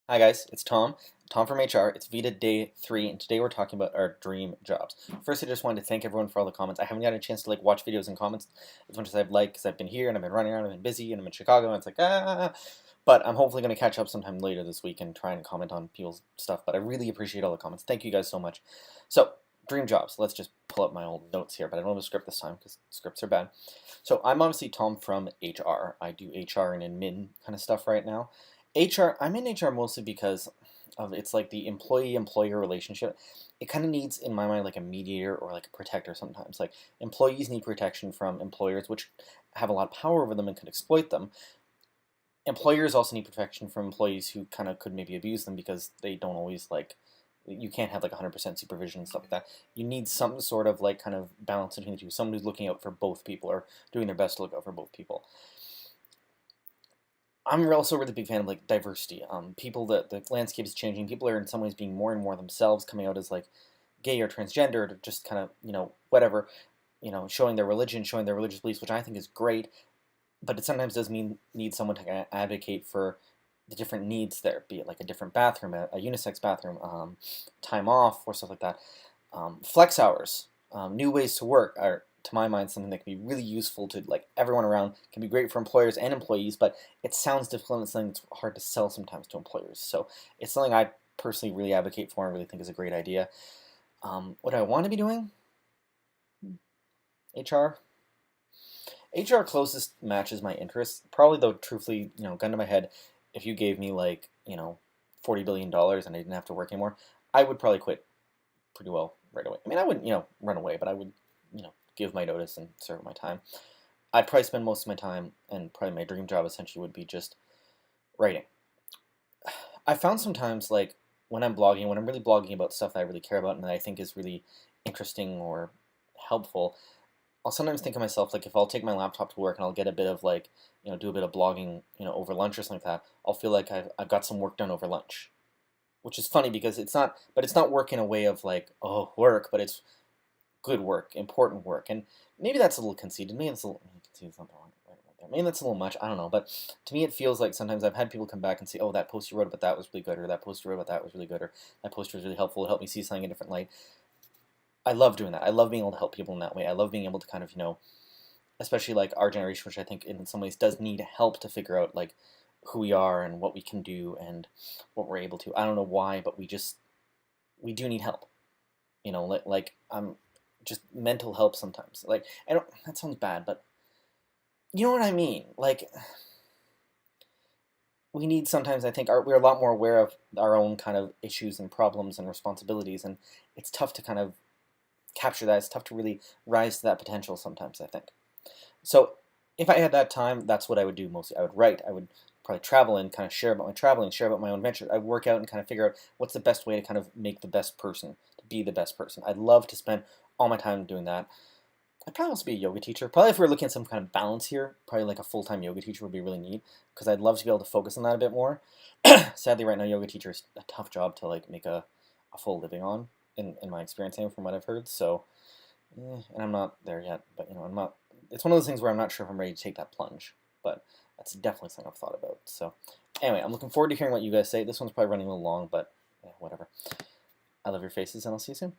Hi guys, it's Tom from HR. It's VEDA day 3, and today we're talking about our dream jobs. First, I just wanted to thank everyone for all the comments. I haven't gotten a chance to watch videos and comments as much as I'd like because I've been here and I've been running around and I've been busy and I'm in Chicago and it's But I'm hopefully going to catch up sometime later this week and try and comment on people's stuff. But I really appreciate all the comments. Thank you guys so much. So, dream jobs. Let's just pull up my old notes here, but I don't have a script this time because scripts are bad. So I'm obviously Tom from HR. I do HR and admin kind of stuff right now. I'm in HR mostly because of it's like the employee-employer relationship. It kind of needs, in my mind, like a mediator or like a protector sometimes. Like employees need protection from employers, which have a lot of power over them and could exploit them. Employers also need protection from employees who kind of could maybe abuse them because they don't always you can't have like 100% supervision and stuff like that. You need some sort of kind of balance between the two. Someone who's looking out for both people or doing their best to look out for both people. I'm also a really big fan of diversity. People that the landscape is changing. People are in some ways being more and more themselves, coming out as gay or transgender, or just kind of whatever, showing their religion, showing their religious beliefs, which I think is great. But it sometimes does need someone to advocate for the different needs there, be it like a different bathroom, a unisex bathroom, time off, or stuff like that. Flex hours, new ways to work are, to my mind, something that can be really useful to everyone around. Can be great for employers and employees, but it sounds difficult and it's something that's hard to sell sometimes to employers. So it's something I personally really advocate for and really think is a great idea. What do I want to be doing? HR. HR closest matches my interests. Probably though, truthfully, gun to my head, if you gave me $40 billion and I didn't have to work anymore, I would probably quit pretty well right away. I mean, I wouldn't, run away, but I would, give my notice and serve my time. I'd probably spend most of my time, and probably my dream job essentially would be just writing. I found sometimes when I'm blogging, when I'm really blogging about stuff that I really care about and that I think is really interesting or helpful, I'll sometimes think of myself if I'll take my laptop to work and I'll get a bit of do a bit of blogging, over lunch or something like that. I'll feel like I've got some work done over lunch, which is funny because it's not work in a way of oh, work, but it's good work, important work, and maybe that's a little conceited. Maybe that's a little conceited something right there. Maybe that's a little much. I don't know, but to me, it feels like sometimes I've had people come back and say, "Oh, that post you wrote about that was really good," or "That post you wrote about that was really good," or "That post was really helpful. It helped me see something in a different light." I love doing that. I love being able to help people in that way. I love being able to kind of especially our generation, which I think in some ways does need help to figure out who we are and what we can do and what we're able to. I don't know why, but we do need help. I'm just mental help sometimes. I don't. That sounds bad, but you know what I mean. We need sometimes. I think we're a lot more aware of our own kind of issues and problems and responsibilities, and it's tough to kind of capture that. It's tough to really rise to that potential sometimes, I think. So if I had that time, that's what I would do mostly. I would write. I would probably travel and kind of share about my traveling, share about my own adventures. I'd work out and kind of figure out what's the best way to kind of make the best person, to be the best person. I'd love to spend all my time doing that. I'd probably also be a yoga teacher. Probably if we are looking at some kind of balance here, probably a full-time yoga teacher would be really neat because I'd love to be able to focus on that a bit more. Sadly, right now, yoga teacher is a tough job to make a full living on, in my experience, from what I've heard. So, and I'm not there yet, but I'm not. It's one of those things where I'm not sure if I'm ready to take that plunge, but that's definitely something I've thought about. So, anyway, I'm looking forward to hearing what you guys say. This one's probably running a little long, but whatever. I love your faces, and I'll see you soon.